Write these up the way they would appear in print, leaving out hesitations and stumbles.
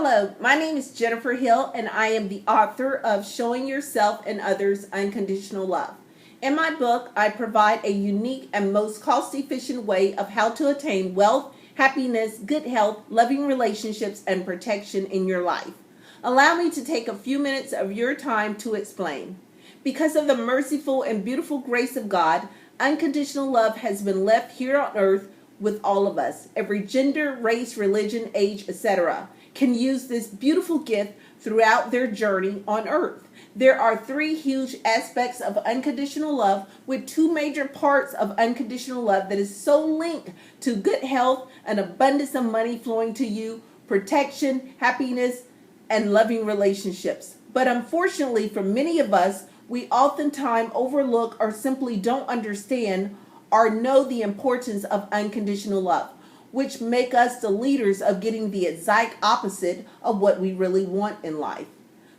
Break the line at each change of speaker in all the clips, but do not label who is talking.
Hello, my name is Jennifer Hill, and I am the author of Showing Yourself and Others Unconditional Love. In my book, I provide a unique and most cost-efficient way of how to attain wealth, happiness, good health, loving relationships, and protection in your life. Allow me to take a few minutes of your time to explain. Because of the merciful and beautiful grace of God, unconditional love has been left here on earth with all of us. Every gender, race, religion, age, etc. can use this beautiful gift throughout their journey on earth. There are three huge aspects of unconditional love, with two major parts of unconditional love that is so linked to good health, an abundance of money flowing to you, protection, happiness, and loving relationships. But unfortunately, for many of us, we oftentimes overlook or simply don't understand or know the importance of unconditional love, which make us the leaders of getting the exact opposite of what we really want in life.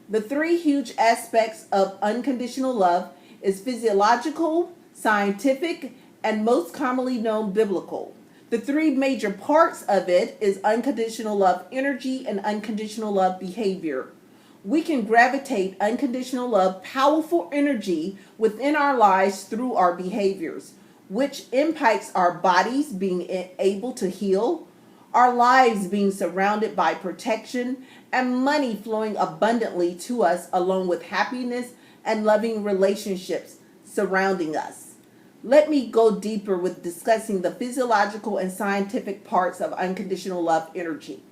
The three huge aspects of unconditional love is physiological, scientific, and most commonly known biblical. The three major parts of it is unconditional love energy and unconditional love behavior. We can gravitate unconditional love powerful energy within our lives through our behaviors, which impacts our bodies being able to heal, our lives being surrounded by protection, and money flowing abundantly to us, along with happiness and loving relationships surrounding us. Let me go deeper with discussing the physiological and scientific parts of unconditional love energy.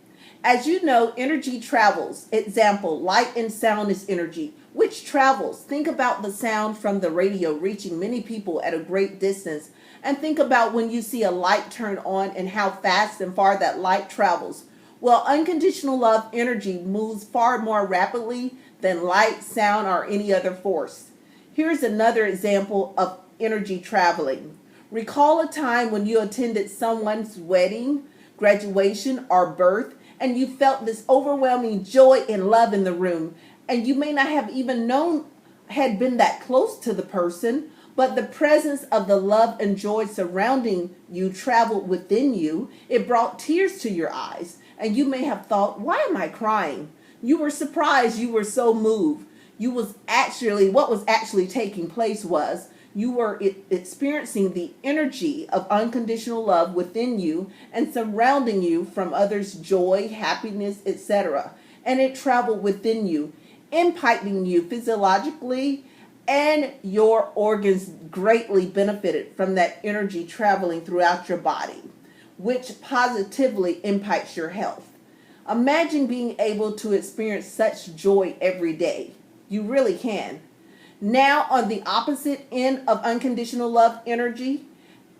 As you know, energy travels. Example, light and sound is energy, which travels. Think about the sound from the radio reaching many people at a great distance. And think about when you see a light turn on and how fast and far that light travels. Well, unconditional love energy moves far more rapidly than light, sound, or any other force. Here's another example of energy traveling. Recall a time when you attended someone's wedding, graduation, or birth, and you felt this overwhelming joy and love in the room. And you may not have even known had been that close to the person, but the presence of the love and joy surrounding you traveled within you. It brought tears to your eyes. And you may have thought, why am I crying? You were surprised, you were so moved. What was actually taking place was you were experiencing the energy of unconditional love within you and surrounding you from others' joy, happiness, etc. And it traveled within you, impacting you physiologically, and your organs greatly benefited from that energy traveling throughout your body, which positively impacts your health. Imagine being able to experience such joy every day. You really can. Now, on the opposite end of unconditional love energy,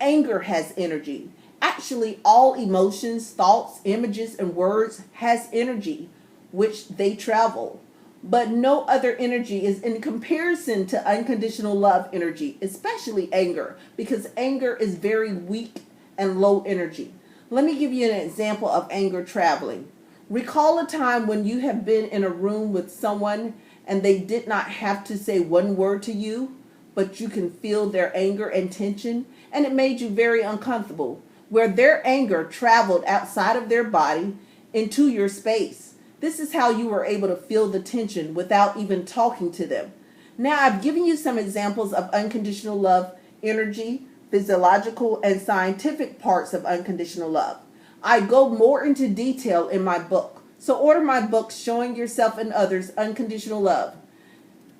anger has energy. Actually, all emotions, thoughts, images, and words has energy, which they travel. But no other energy is in comparison to unconditional love energy, especially anger, because anger is very weak and low energy. Let me give you an example of anger traveling. Recall a time when you have been in a room with someone and they did not have to say one word to you, but you can feel their anger and tension, and it made you very uncomfortable, where their anger traveled outside of their body into your space. This is how you were able to feel the tension without even talking to them. Now, I've given you some examples of unconditional love energy, physiological, and scientific parts of unconditional love. I go more into detail in my book. So order my book, Showing Yourself and Others Unconditional Love.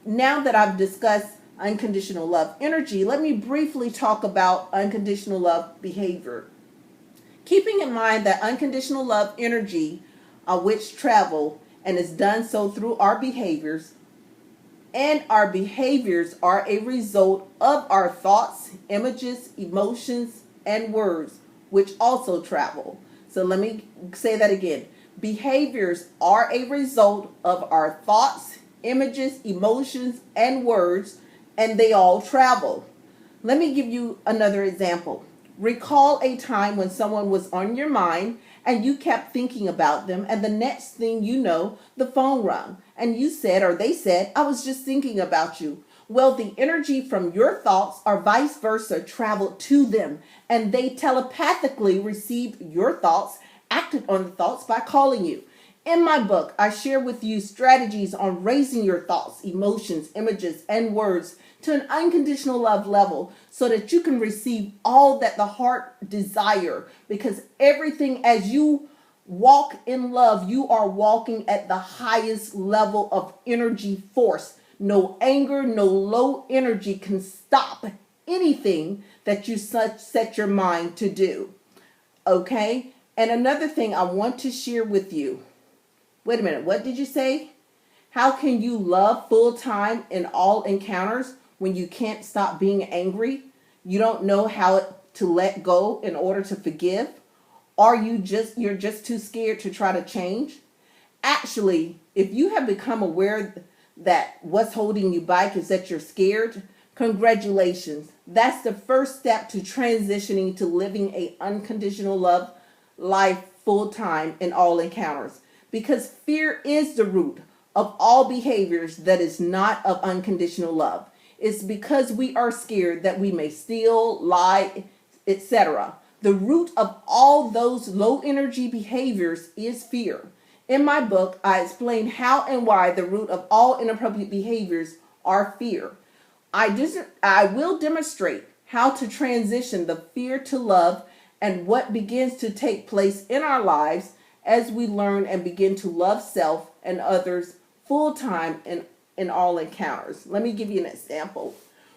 Now that I've discussed unconditional love energy, let me briefly talk about unconditional love behavior. Keeping in mind that unconditional love energy, which travel and is done so through our behaviors, and our behaviors are a result of our thoughts, images, emotions, and words, which also travel. So let me say that again. Behaviors are a result of our thoughts, images, emotions, and words, and they all travel. Let me give you another example. Recall a time when someone was on your mind and you kept thinking about them, and the next thing you know, the phone rang, and you said, or they said, I was just thinking about you. Well, the energy from your thoughts or vice versa traveled to them, and they telepathically received your thoughts, acted on the thoughts by calling you. In my book, I share with you strategies on raising your thoughts, emotions, images, and words to an unconditional love level so that you can receive all that the heart desire, because everything as you walk in love, you are walking at the highest level of energy force. No anger, no low energy can stop anything that you set your mind to do. Okay? And another thing I want to share with you. Wait a minute, what did you say? How can you love full time in all encounters when you can't stop being angry? You don't know how to let go in order to forgive? Are you're just too scared to try to change? Actually, if you have become aware that what's holding you back is that you're scared, congratulations. That's the first step to transitioning to living a unconditional love life full time in all encounters. Because fear is the root of all behaviors that is not of unconditional love. It's because we are scared that we may steal, lie, etc. The root of all those low energy behaviors is fear. In my book, I explain how and why the root of all inappropriate behaviors are fear. I will demonstrate how to transition the fear to love and what begins to take place in our lives as we learn and begin to love self and others full time in all encounters. Let me give you an example.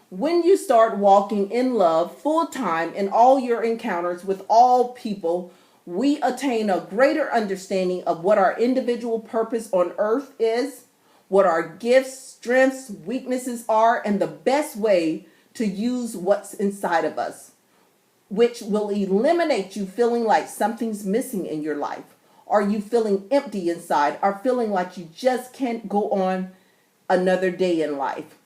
When you start walking in love full time in all your encounters with all people, we attain a greater understanding of what our individual purpose on earth is, what our gifts, strengths, weaknesses are, and the best way to use what's inside of us, which will eliminate you feeling like something's missing in your life. Are you feeling empty inside, or feeling like you just can't go on another day in life?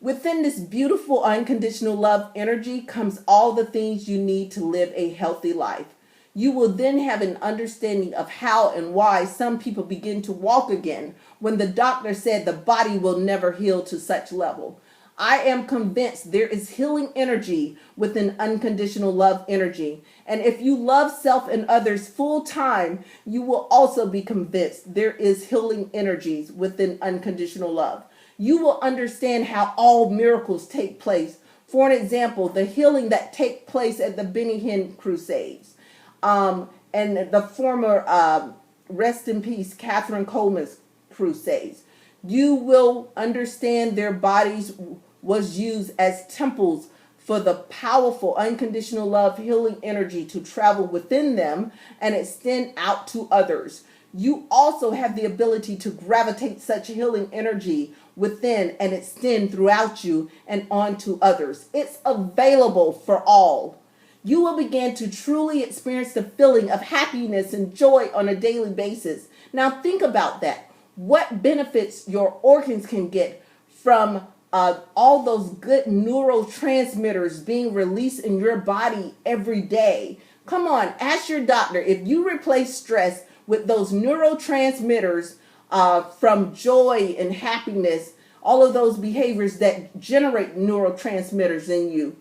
Within this beautiful unconditional love energy comes all the things you need to live a healthy life. You will then have an understanding of how and why some people begin to walk again when the doctor said the body will never heal to such level. I am convinced there is healing energy within unconditional love energy. And if you love self and others full time, you will also be convinced there is healing energies within unconditional love. You will understand how all miracles take place. For an example, the healing that take place at the Benny Hinn Crusades, and the former rest in peace Catherine Coleman's crusades. You will understand their bodies was used as temples for the powerful unconditional love healing energy to travel within them and extend out to others. You also have the ability to gravitate such healing energy within and extend throughout you and onto others. It's available for all. You will begin to truly experience the feeling of happiness and joy on a daily basis. Now think about that. What benefits your organs can get from all those good neurotransmitters being released in your body every day. Come on, ask your doctor if you replace stress with those neurotransmitters from joy and happiness, all of those behaviors that generate neurotransmitters in you,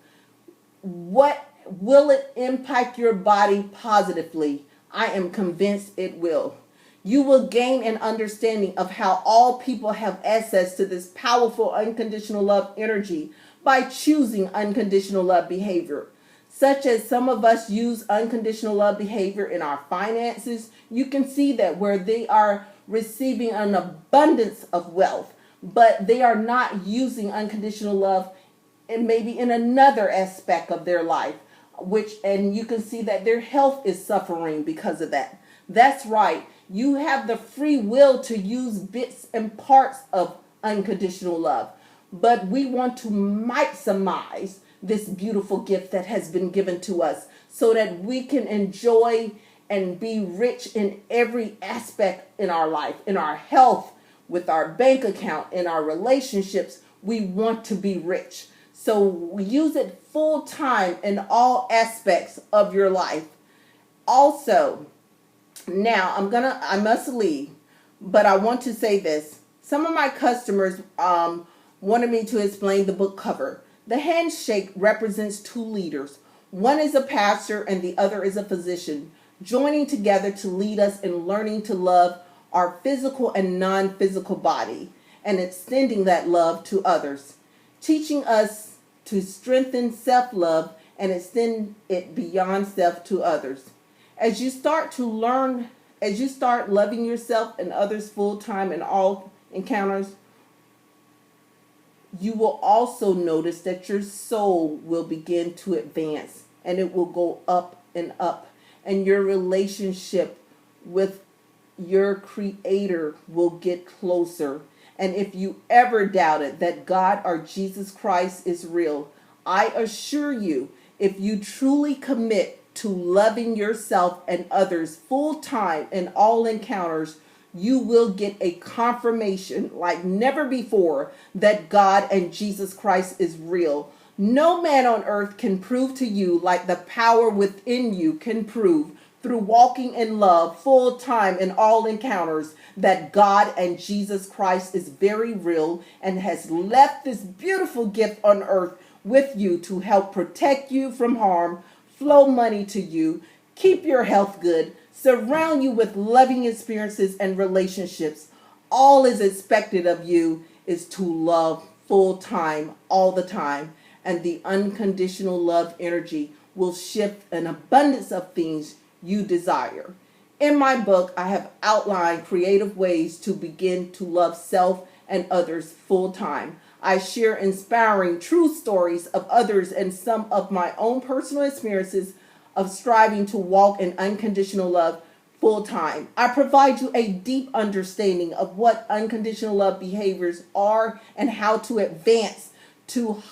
what will it impact your body positively? I am convinced it will. You will gain an understanding of how all people have access to this powerful unconditional love energy by choosing unconditional love behavior. Such as some of us use unconditional love behavior in our finances. You can see that where they are receiving an abundance of wealth, but they are not using unconditional love and maybe in another aspect of their life, and you can see that their health is suffering because of that. That's right. You have the free will to use bits and parts of unconditional love, but we want to maximize this beautiful gift that has been given to us so that we can enjoy and be rich in every aspect in our life, in our health, with our bank account, in our relationships. We want to be rich. So use it full time in all aspects of your life. Also, now I must leave, but I want to say this. Some of my customers wanted me to explain the book cover. The handshake represents two leaders. One is a pastor and the other is a physician, joining together to lead us in learning to love our physical and non-physical body, and extending that love to others, teaching us to strengthen self-love and extend it beyond self to others. As you start to learn, as you start loving yourself and others full time in all encounters, you will also notice that your soul will begin to advance and it will go up and up, and your relationship with your creator will get closer. And if you ever doubted that God or Jesus Christ is real, I assure you, if you truly commit to loving yourself and others full time in all encounters, you will get a confirmation like never before that God and Jesus Christ is real. No man on earth can prove to you like the power within you can prove through walking in love full time in all encounters that God and Jesus Christ is very real and has left this beautiful gift on earth with you to help protect you from harm, flow money to you, keep your health good, surround you with loving experiences and relationships. All is expected of you is to love full time, all the time. And the unconditional love energy will shift an abundance of things you desire. In my book, I have outlined creative ways to begin to love self and others full time. I share inspiring true stories of others and some of my own personal experiences of striving to walk in unconditional love full time. I provide you a deep understanding of what unconditional love behaviors are and how to advance to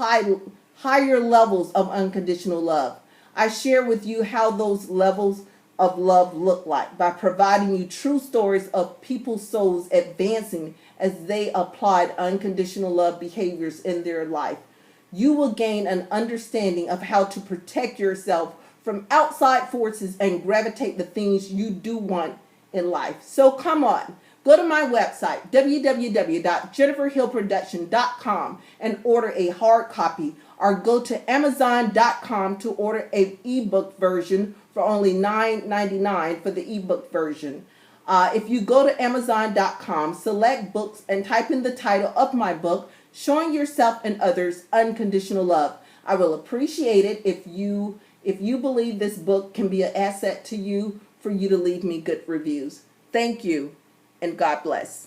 higher levels of unconditional love. I share with you how those levels of love look like by providing you true stories of people's souls advancing as they applied unconditional love behaviors in their life. You will gain an understanding of how to protect yourself from outside forces and gravitate the things you do want in life. So come on, go to my website, www.jenniferhillproduction.com, and order a hard copy, or go to amazon.com to order an ebook version for only $9.99 for the ebook version. If you go to amazon.com, select books, and type in the title of my book, Showing Yourself and Others Unconditional Love, I will appreciate it if you believe this book can be an asset to you, for you to leave me good reviews. Thank you, and God bless.